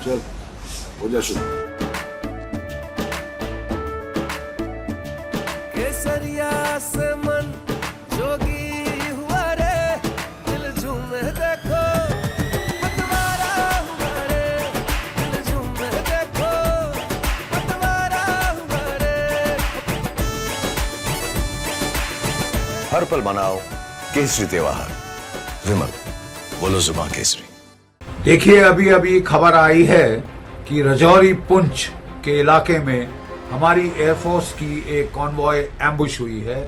चल हो जा शुरू। केसरिया से मन जोगी हुआ रे, दिल झूमे देखो पतवारा हुआ रे, दिल झूमे देखो पतवारा हुआ रे। हर पल मनाओ केसरी त्योहार। विमल, बोलो जुबान केसरी। देखिए, अभी अभी खबर आई है कि रजौरी पुंछ के इलाके में हमारी एयरफोर्स की एक कॉन्वॉय एम्बुश हुई है।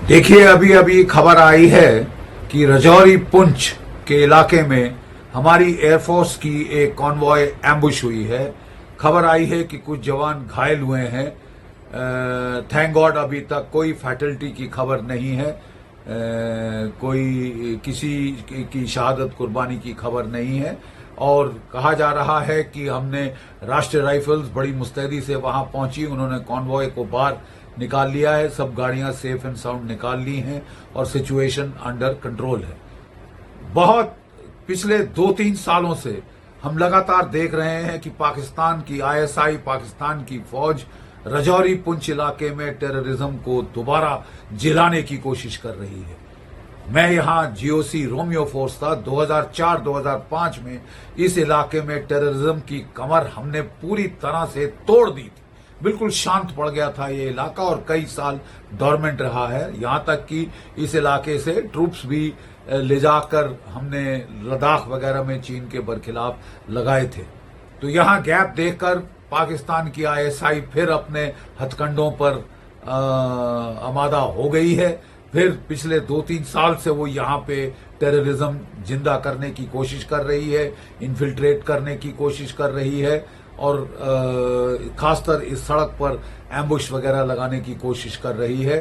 देखिए, अभी अभी खबर आई है कि रजौरी पुंछ के इलाके में हमारी एयरफोर्स की एक कॉन्वॉय एम्बुश हुई है। खबर आई है कि कुछ जवान घायल हुए हैं। थैंक गॉड अभी तक कोई फैटल्टी की खबर नहीं है। कोई किसी की शहादत कुर्बानी की खबर नहीं है। और कहा जा रहा है कि हमने राष्ट्रीय राइफल्स बड़ी मुस्तैदी से वहां पहुंची, उन्होंने कॉन्वॉय को बाहर निकाल लिया है, सब गाड़ियां सेफ एंड साउंड निकाल ली हैं और सिचुएशन अंडर कंट्रोल है। बहुत पिछले 2-3 सालों से हम लगातार देख रहे हैं कि पाकिस्तान की आईएसआई, पाकिस्तान की फौज रजौरी पुंछ इलाके में टेररिज्म को दोबारा जिलाने की कोशिश कर रही है। मैं यहां जीओसी रोमियो फोर्स था। 2004-2005 में इस इलाके में टेररिज्म की कमर हमने पूरी तरह से तोड़ दी थी। बिल्कुल शांत पड़ गया था ये इलाका और कई साल डोरमेंट रहा है। यहां तक कि इस इलाके से ट्रूप्स भी ले जाकर हमने लद्दाख वगैरह में चीन के बरखिलाफ लगाए थे। तो यहां गैप देखकर पाकिस्तान की आईएसआई फिर अपने हथकंडों पर आमादा हो गई है। फिर पिछले 2-3 साल से वो यहाँ पे टेररिज्म जिंदा करने की कोशिश कर रही है, इन्फिल्ट्रेट करने की कोशिश कर रही है और खासकर इस सड़क पर एम्बुश वगैरह लगाने की कोशिश कर रही है।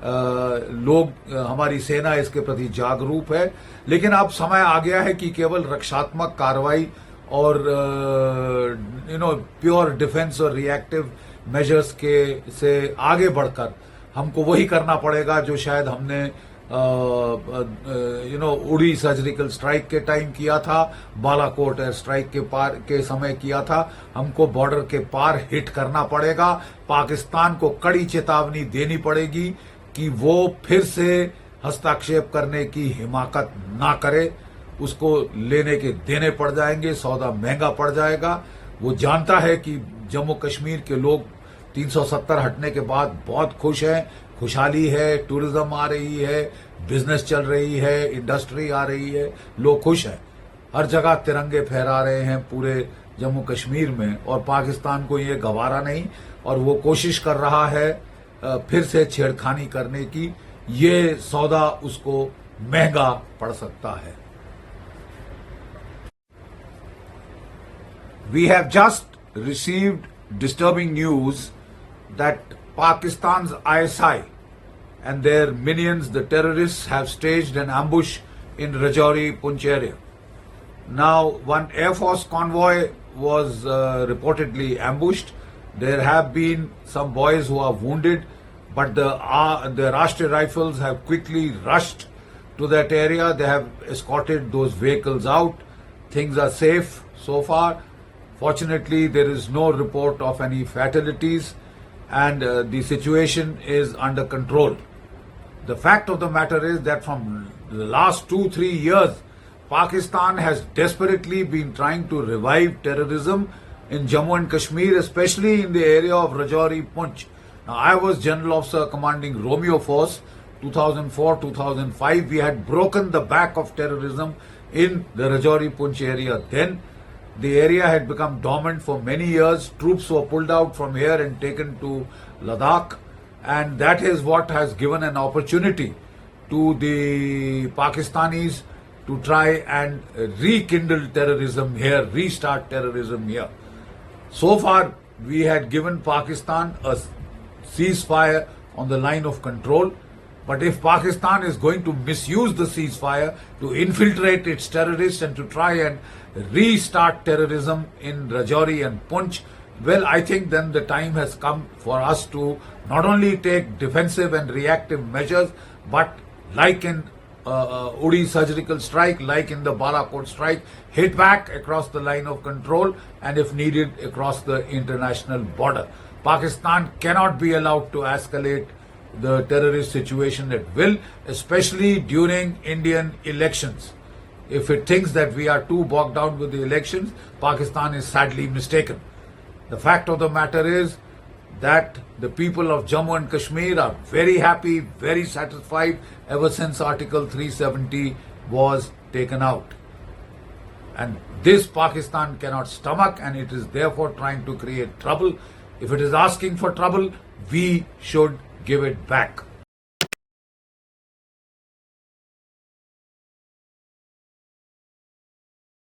लोग, हमारी सेना इसके प्रति जागरूक है, लेकिन अब समय आ गया है कि केवल रक्षात्मक कार्रवाई और प्योर डिफेंस और रिएक्टिव मेजर्स के से आगे बढ़कर हमको वही करना पड़ेगा जो शायद हमने उड़ी सर्जिकल स्ट्राइक के टाइम किया था, बालाकोट एयर स्ट्राइक के समय किया था। हमको बॉर्डर के पार हिट करना पड़ेगा। पाकिस्तान को कड़ी चेतावनी देनी पड़ेगी कि वो फिर से हस्तक्षेप करने की हिमाकत ना करे। उसको लेने के देने पड़ जाएंगे, सौदा महंगा पड़ जाएगा। वो जानता है कि जम्मू कश्मीर के लोग 370 हटने के बाद बहुत खुश हैं, खुशहाली है, टूरिज्म आ रही है, बिजनेस चल रही है, इंडस्ट्री आ रही है, लोग खुश हैं। हर जगह तिरंगे फहरा रहे हैं पूरे जम्मू कश्मीर में और पाकिस्तान को ये गवारा नहीं और वो कोशिश कर रहा है फिर से छेड़खानी करने की। ये सौदा उसको महंगा पड़ सकता है। We have just received disturbing news that Pakistan's ISI and their minions, the terrorists, have staged an ambush in Rajouri Punch area. Now, one Air Force convoy was reportedly ambushed. There have been some boys who are wounded, but the Rashtriya Rifles have quickly rushed to that area. They have escorted those vehicles out. Things are safe so far. Fortunately, there is no report of any fatalities and the situation is under control. The fact of the matter is that from the last 2-3 years, Pakistan has desperately been trying to revive terrorism in Jammu and Kashmir, especially in the area of Rajouri Punch. Now, I was General Officer commanding Romeo Force, 2004-2005. We had broken the back of terrorism in the Rajouri-Punch area. Then the area had become dormant for many years. Troops were pulled out from here and taken to Ladakh. And that is what has given an opportunity to the Pakistanis to try and rekindle terrorism here, restart terrorism here. So far, we had given Pakistan a ceasefire on the line of control. But if Pakistan is going to misuse the ceasefire to infiltrate its terrorists and to try and restart terrorism in Rajouri and Punch, well, I think then the time has come for us to not only take defensive and reactive measures, but like in Uri surgical strike, like in the Balakot strike, hit back across the line of control and if needed across the international border. Pakistan cannot be allowed to escalate the terrorist situation at will, especially during Indian elections. If it thinks that we are too bogged down with the elections, Pakistan is sadly mistaken. The fact of the matter is that the people of Jammu and Kashmir are very happy, very satisfied ever since Article 370 was taken out. And this Pakistan cannot stomach, and it is therefore trying to create trouble. If it is asking for trouble, we should give it back.